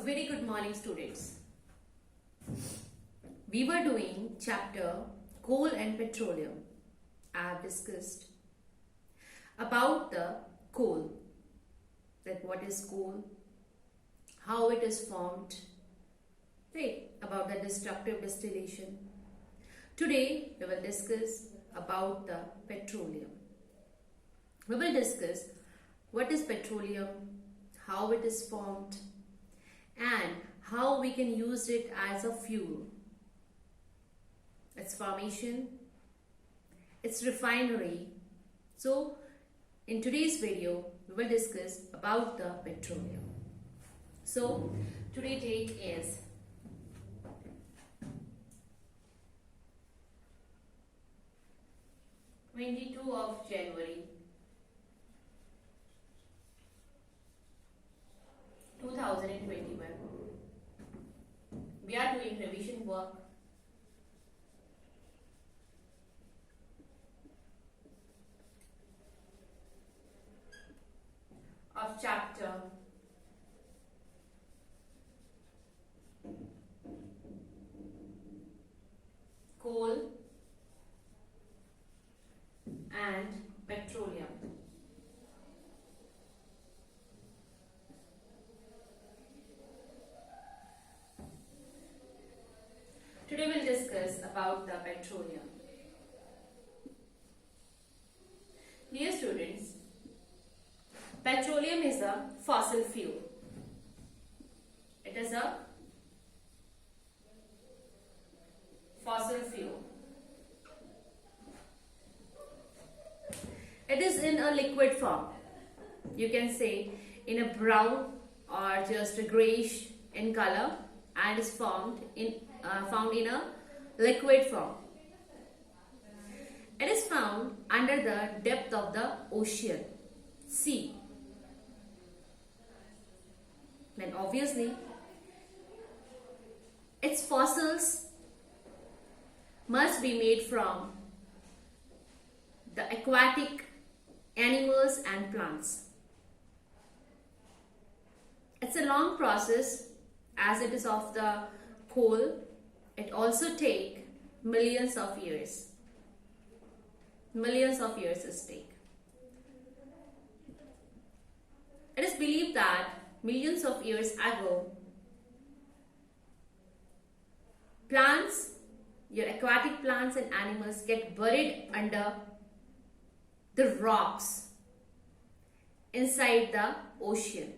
very good morning, students. We were doing chapter coal and petroleum. I have discussed about the coal, like what is coal, how it is formed, right, about the destructive distillation. Today we will discuss about the petroleum. We will discuss what is petroleum, how it is formed, and how we can use it as a fuel. Its formation, its refinery. So in today's video we will discuss about the petroleum. So today's date is 22 of January 2021. We are doing revision work of chapter coal and petroleum. Today we'll discuss about the petroleum. Dear students, petroleum is a fossil fuel. It is a fossil fuel. It is in a liquid form. You can say in a brown or just a grayish in color, and is found in a liquid form. It is found under the depth of the ocean, sea. Then obviously its fossils must be made from the aquatic animals and plants. It's a long process as it is of the coal. It also takes millions of years. Millions of years is take. It is believed that millions of years ago, plants, your aquatic plants and animals get buried under the rocks inside the ocean.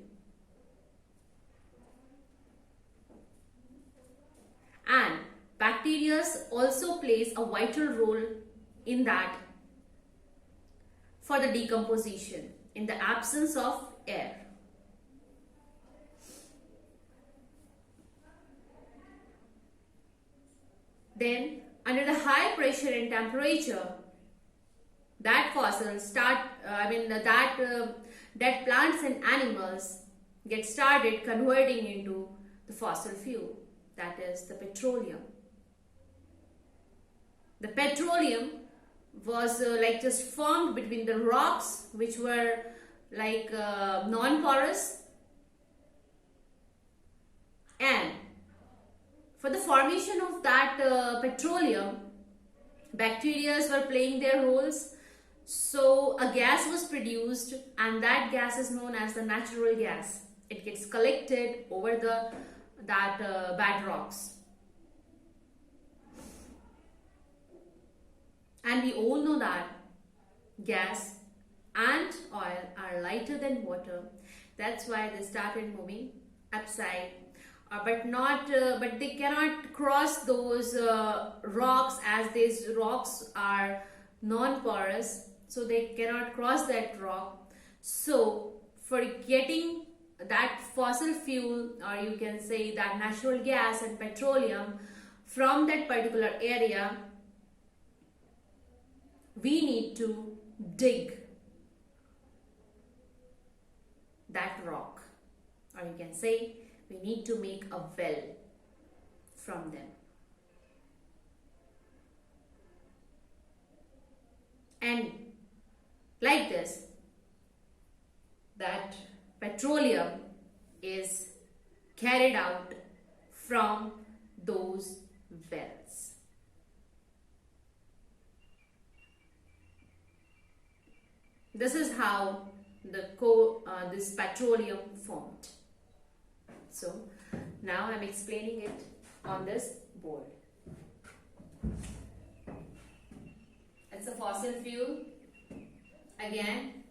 And bacteria also plays a vital role in that for the decomposition in the absence of air. Then under the high pressure and temperature, that fossils that plants and animals get started converting into the fossil fuel, that is the petroleum. The petroleum was just formed between the rocks, which were non-porous, and for the formation of that petroleum, bacteria were playing their roles. So a gas was produced, and that gas is known as the natural gas. It gets collected over bad rocks. And we all know that gas and oil are lighter than water. That's why they started moving upside. But they cannot cross those rocks, as these rocks are non-porous. So they cannot cross that rock. So for getting that fossil fuel, or you can say that natural gas and petroleum from that particular area, we need to dig that rock, or you can say we need to make a well from them. And like this, that petroleum is carried out from those wells. This is how this petroleum formed. So now I'm explaining it on this board. It's a fossil fuel. Again,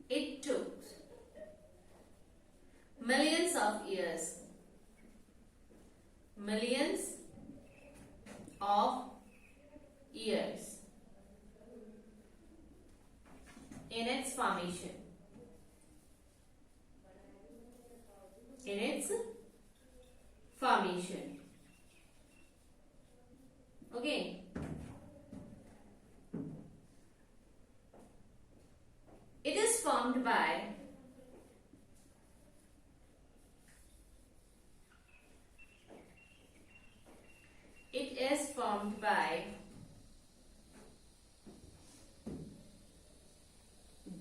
it took millions of years in its formation. Okay. It is formed by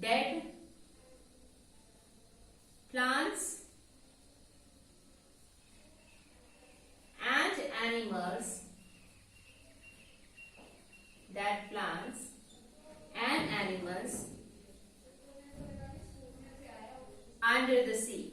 dead plants and animals, under the sea.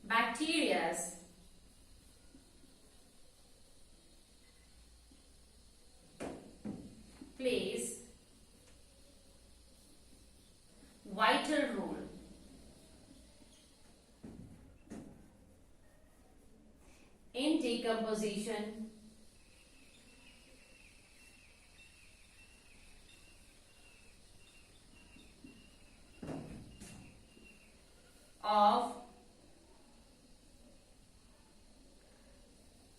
Bacteria plays vital role in decomposition of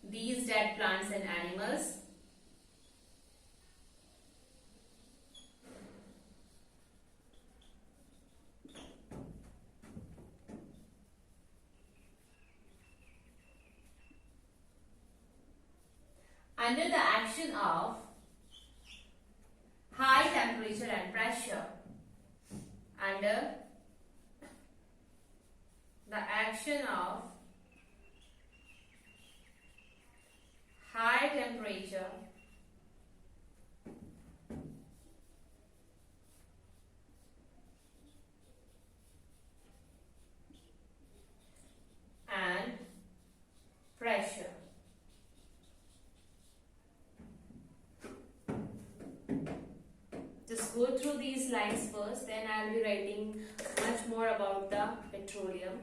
these dead plants and animals under the action of high temperature and pressure. Under the action of high temperature and pressure. Just go through these lines first, then I'll be writing much more about the petroleum.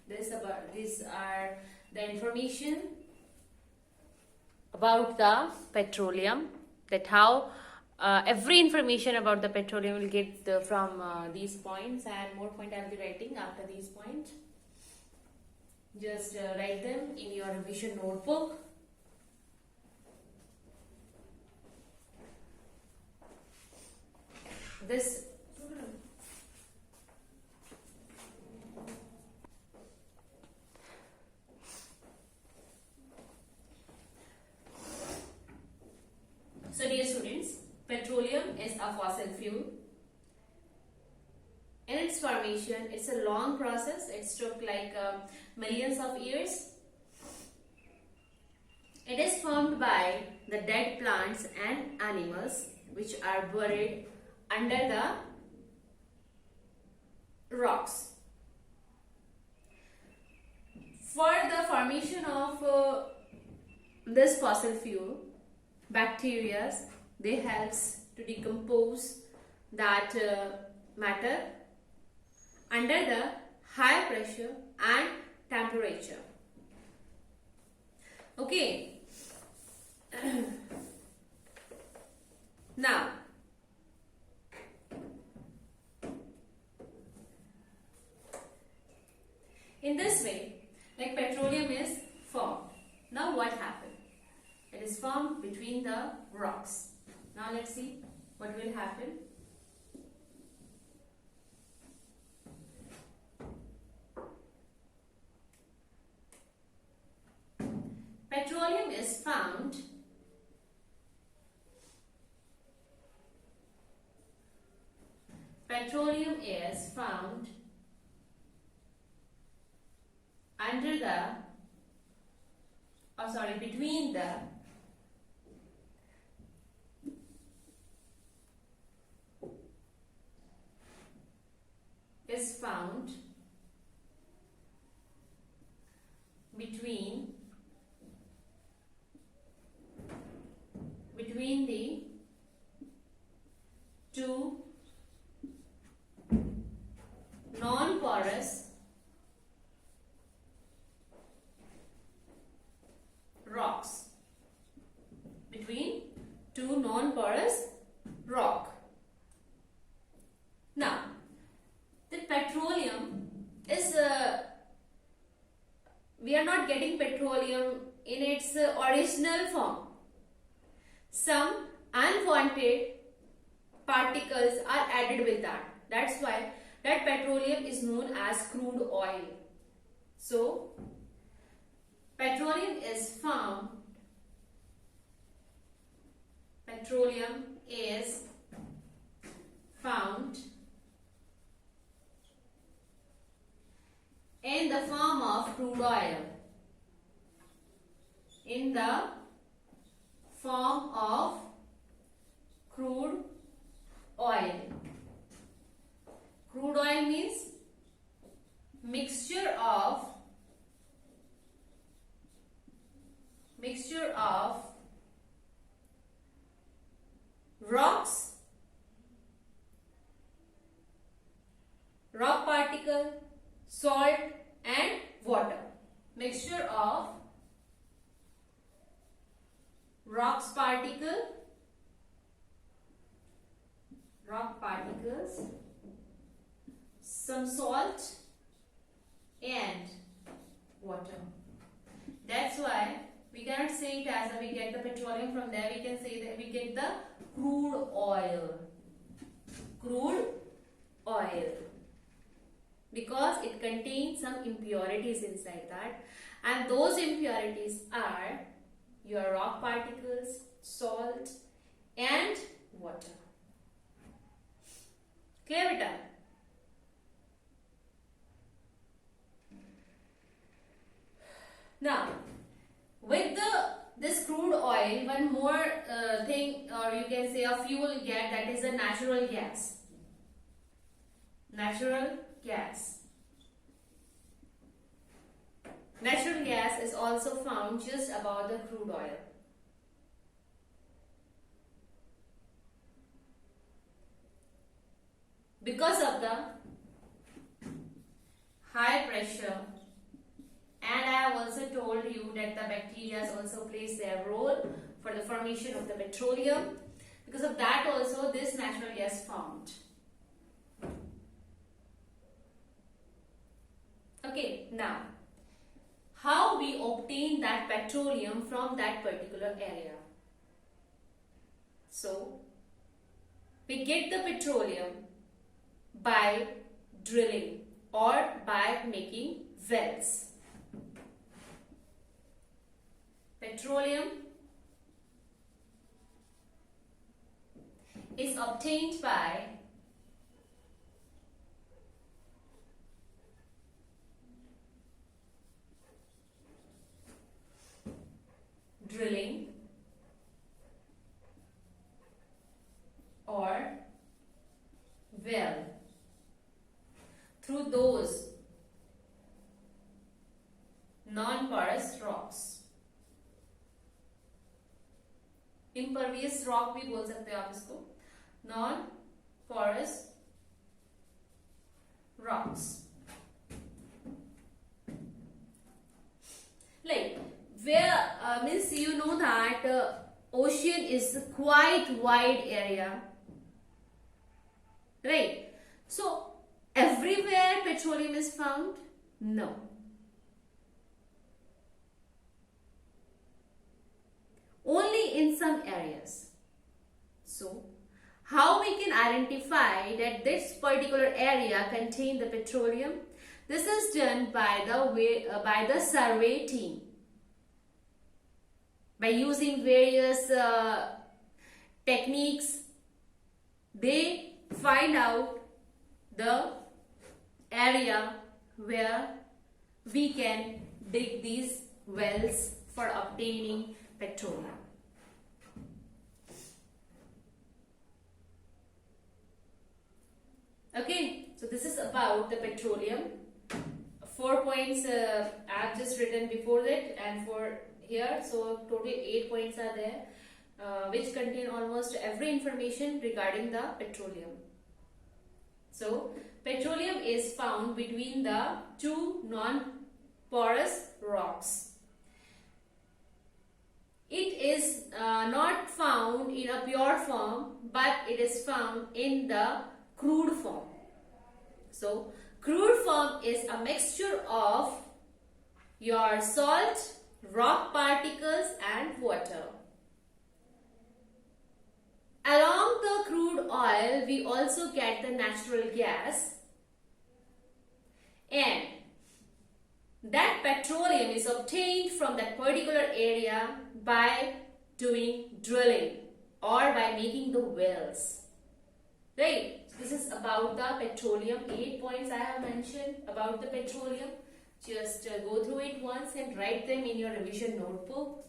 These are the information about the petroleum, that how every information about the petroleum will get from these points, and more point I'll be writing after these points. Just write them in your revision notebook. So dear students, petroleum is a fossil fuel. In its formation, it's a long process. It took like millions of years. It is formed by the dead plants and animals which are buried under the rocks. For the formation of this fossil fuel, bacteria, they helps to decompose that matter under the high pressure and temperature. Okay. Now, in this way, like petroleum is formed. Now what happened? It is formed between the rocks. Now let's see what will happen. petroleum is found under the, or sorry, between the is found between the two non-porous rocks, between two non-porous rock. Now, the petroleum is we are not getting petroleum in its original form. Some unwanted particles are added with that. That's why that petroleum is known as crude oil. So, petroleum is found in the form of crude oil. In the form of crude oil. Crude oil means mixture of rocks, rock particle, salt and water. Mixture of rock particles, some salt and water. That's why we cannot say it as we get the petroleum from there. We can say that we get the crude oil. Crude oil. Because it contains some impurities inside that. And those impurities are your rock particles, salt and water. Clear beta? Now, with this crude oil, one more thing, or you can say a fuel get, that is a natural gas. Natural gas. Natural gas is also found just above the crude oil. Because of the high pressure, and I have also told you that the bacteria also plays their role for the formation of the petroleum. Because of that also this natural gas found. Okay, now how we obtain that petroleum from that particular area? So we get the petroleum by drilling or by making wells. Petroleum is obtained by drilling or well through those non-porous rocks. Impervious rock भी बोल सकते हो आप इसको, non-porous rocks. Like where means you know that ocean is quite wide area, right? So everywhere petroleum is found? No. Only in some areas. So, how we can identify that this particular area contains the petroleum? This is done by the survey team. By using various techniques, they find out the area where we can dig these wells for obtaining petroleum. Okay, so this is about the petroleum. 4 points I have just written before that, and for here, so total 8 points are there, which contain almost every information regarding the petroleum. So petroleum is found between the two non-porous rocks. It is not found in a pure form, but it is found in the crude form. So crude form is a mixture of your salt, rock particles and water. Along the crude oil, we also get the natural gas, and that petroleum is obtained from that particular area by doing drilling or by making the wells. Right? So this is about the petroleum. 8 points I have mentioned about the petroleum. Just go through it once and write them in your revision notebook.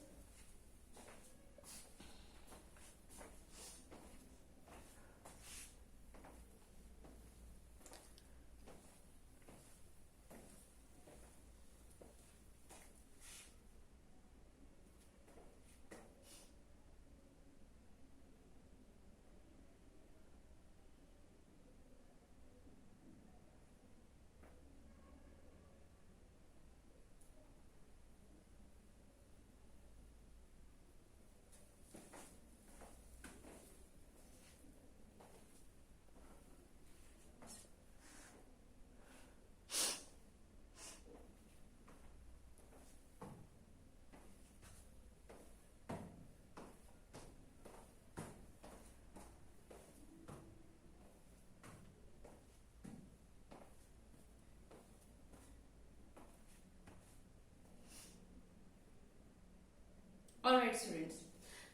Alright students,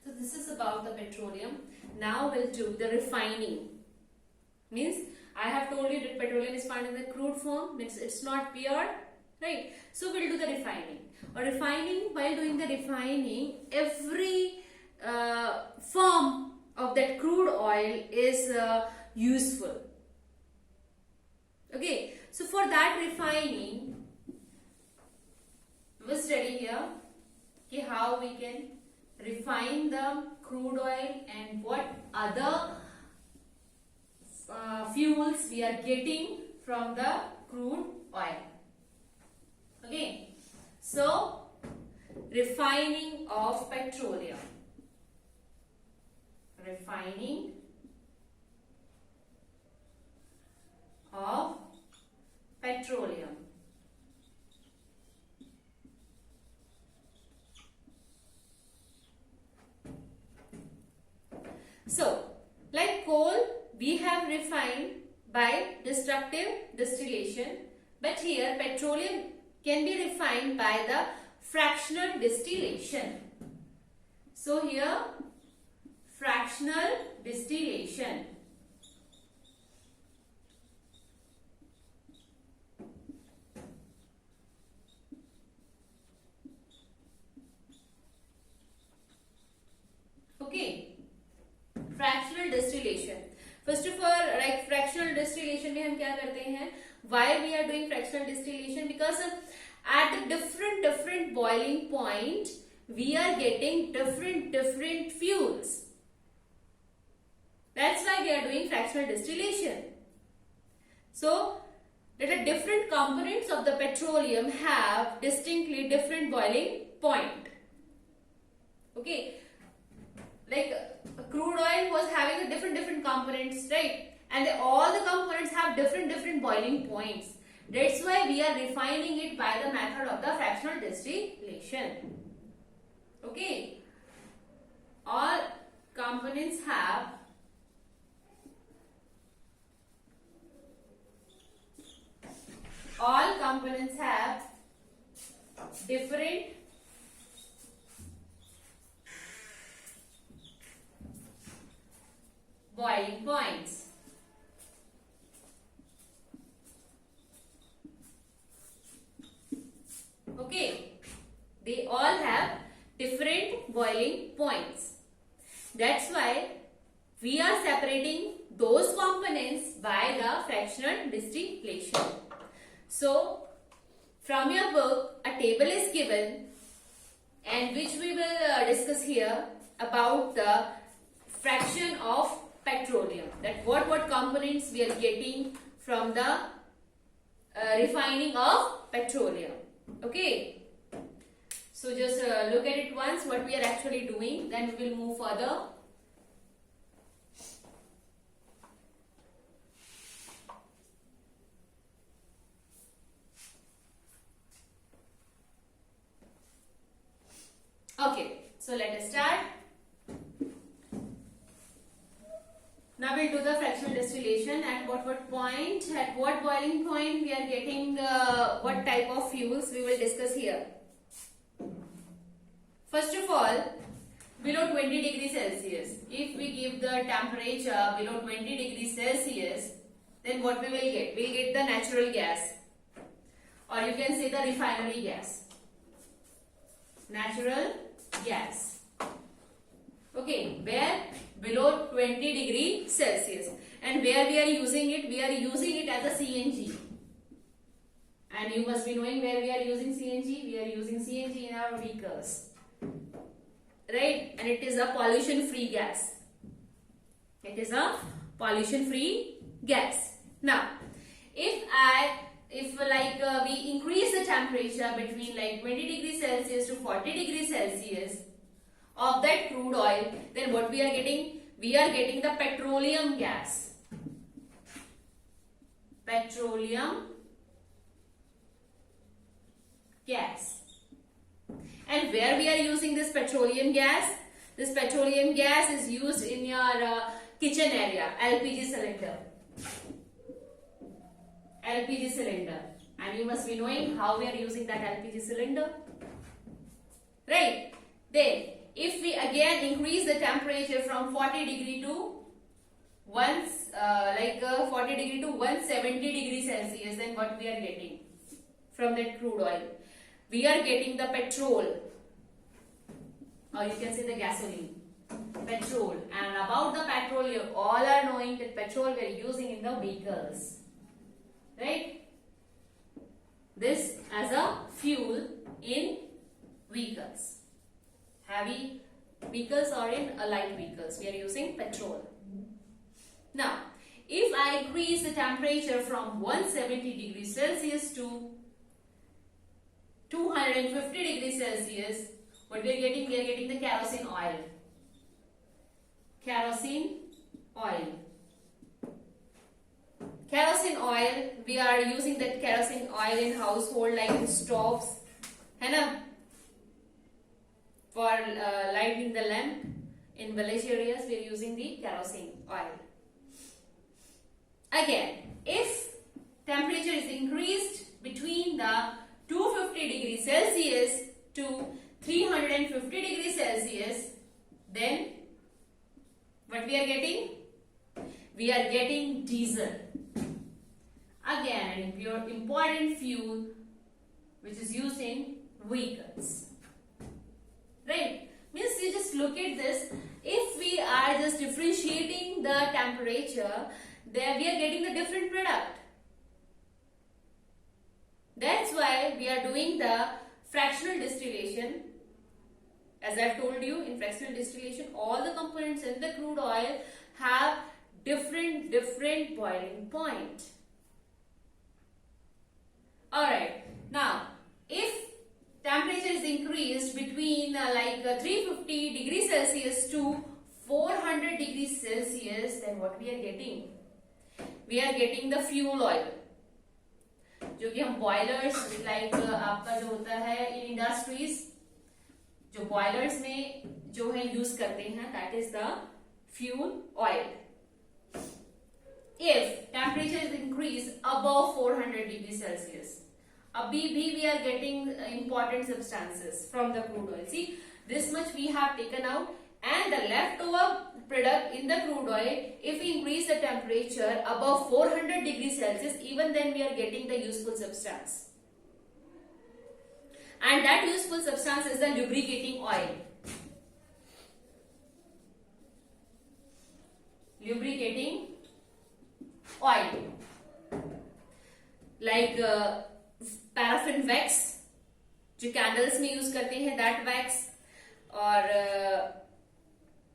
so this is about the petroleum. Now we'll do the refining. Means I have told you that petroleum is found in the crude form, means it's not pure, right? So we'll do the refining. Or refining, while doing the refining, every form of that crude oil is useful. Okay, so for that refining, we'll study here how we can refine the crude oil and what other fuels we are getting from the crude oil. Okay, so refining of petroleum. Refining of petroleum. So, like coal, we have refined by destructive distillation, but here petroleum can be refined by the fractional distillation. So, here fractional distillation. Okay. Fractional distillation. First of all, like fractional distillation में हम क्या करते हैं? Why we are doing fractional distillation? Because at the different boiling point, we are getting different fuels. That's why we are doing fractional distillation. So, that the different components of the petroleum have distinctly different boiling point. Okay, like crude oil was having a different components, right? And all the components have different boiling points. That's why we are refining it by the method of the fractional distillation. Okay, all components have different boiling points. Okay, they all have different boiling points. That's why we are separating those components by the fractional distillation. So, from your book, a table is given and which we will discuss here about the fraction of petroleum. That what components we are getting from the refining of petroleum. Okay. So just look at it once what we are actually doing, then we will move further. Okay, so let us start. Now we'll do the fractional distillation. At what point, at what boiling point we are getting what type of fuels we will discuss here. First of all, below 20 degrees Celsius. If we give the temperature below 20 degrees Celsius, then what we will get? We will get the natural gas, or you can say the refinery gas. Natural gas. Okay, where? Below 20 degrees Celsius. And where we are using it? We are using it as a CNG. And you must be knowing where we are using CNG. We are using CNG in our vehicles. Right? And it is a pollution-free gas. It is a pollution-free gas. Now, if we increase the temperature between like 20 degrees Celsius to 40 degrees Celsius of that crude oil, then what we are getting? We are getting the petroleum gas. Petroleum gas. And where we are using this petroleum gas? This petroleum gas is used in your kitchen area, LPG cylinder. LPG cylinder. And you must be knowing how we are using that LPG cylinder. Right? Then, if we again increase the temperature from 40 degree to 40 degree to 170 degrees Celsius, then what we are getting from that crude oil? We are getting the petrol, or you can say the gasoline. Petrol. And about the petrol, you all are knowing that petrol we are using in the vehicles. Right? This as a fuel in vehicles. Heavy vehicles or in light vehicles, we are using petrol. Now, if I increase the temperature from 170 degrees Celsius to 250 degrees Celsius, what we are getting? We are getting the kerosene oil. Kerosene oil. Kerosene oil, we are using that kerosene oil in household like in stoves, है ना? For lighting the lamp in village areas, we are using the kerosene oil. Again, if temperature is increased between the 250 degrees Celsius to 350 degrees Celsius, then what we are getting? We are getting diesel. Again, an important fuel which is used in vehicles. Right? Means you just look at this. If we are just differentiating the temperature, then we are getting the different product. That's why we are doing the fractional distillation. As I've told you, in fractional distillation, all the components in the crude oil have different boiling point. Alright, now if temperature is increased between 350 degrees Celsius to 400 degrees Celsius, then what we are getting? We are getting the fuel oil. जो कि हम boilers आपका जो होता है in industries, जो boilers में जो है use करते हैं, that is the fuel oil. If temperature is increased above 400 degrees Celsius, abhi bhi we are getting important substances from the crude oil. See, this much we have taken out, and the leftover product in the crude oil, if we increase the temperature above 400 degrees Celsius, even then we are getting the useful substance. And that useful substance is the lubricating oil. Lubricating oil. Like paraffin wax, जो candles में use करते हैं, that wax, और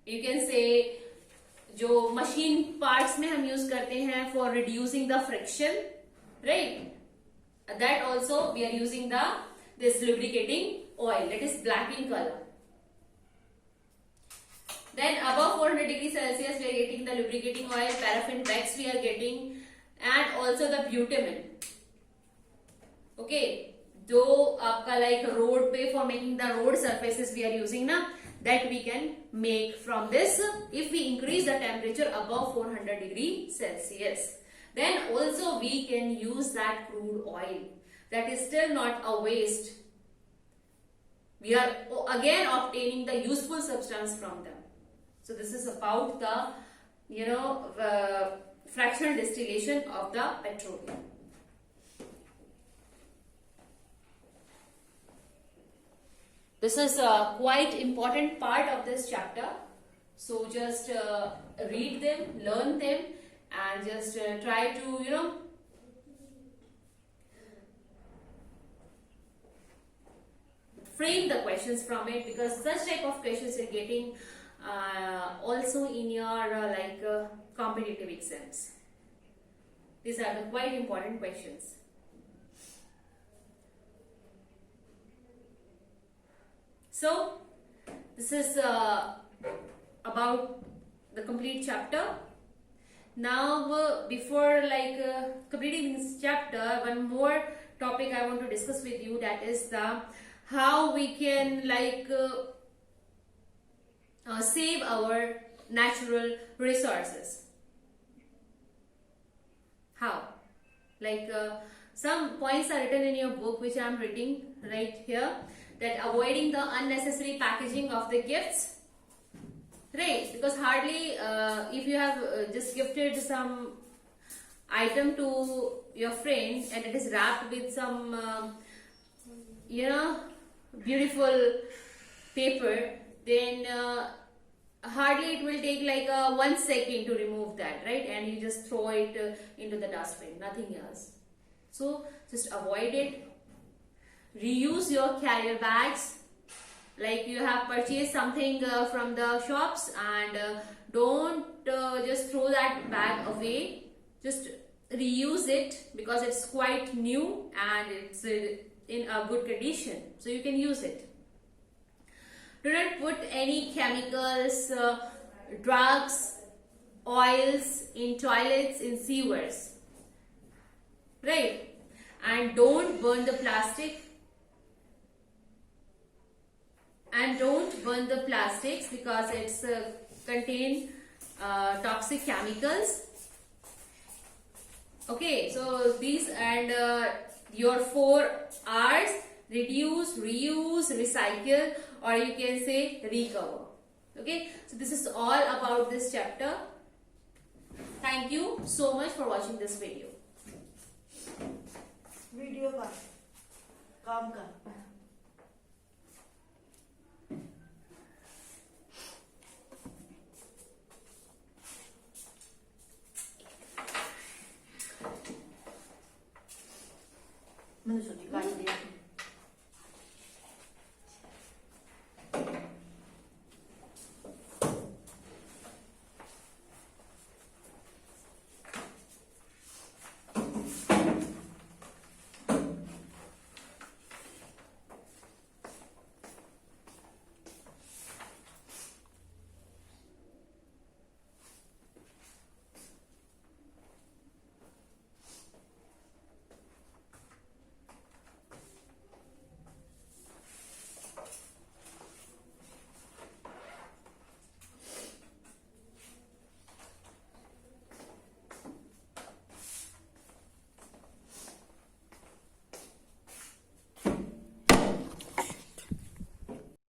you can say जो machine parts में हम use करते हैं for reducing the friction, right, that also we are using the this lubricating oil, that is black in color. Then above 400 degrees Celsius we are getting the lubricating oil, paraffin wax we are getting, and also the bitumen. Okay, जो आपका like road पे for making the road surfaces we are using ना, that we can make from this if we increase the temperature above 400 degrees Celsius. Then also we can use that crude oil. That is still not a waste. We are again obtaining the useful substance from them. So this is about the fractional distillation of the petroleum. This is a quite important part of this chapter. So just read them, learn them, and just try to, frame the questions from it, because such type of questions you're getting also in your competitive exams. These are the quite important questions. So this is about the complete chapter. Now before completing this chapter, one more topic I want to discuss with you, that is the how we can save our natural resources. How? Some points are written in your book which I am reading right here, that avoiding the unnecessary packaging of the gifts, right? Because hardly if you have just gifted some item to your friend and it is wrapped with some beautiful paper, then hardly it will take 1 second to remove that, right? And you just throw it into the dustbin, nothing else. So just avoid it. Reuse your carrier bags. Like you have purchased something from the shops, and don't just throw that bag away. Just reuse it, because it's quite new and it's in a good condition, so you can use it. Do not put any chemicals, drugs, oils in toilets, in sewers, right? And don't burn the plastic. And don't burn the plastics, because it's contain toxic chemicals. Okay, so these and your 4 R's: reduce, reuse, recycle, or you can say recover. Okay, so this is all about this chapter. Thank you so much for watching this video. Video का काम का मैंने सोची काट दिया।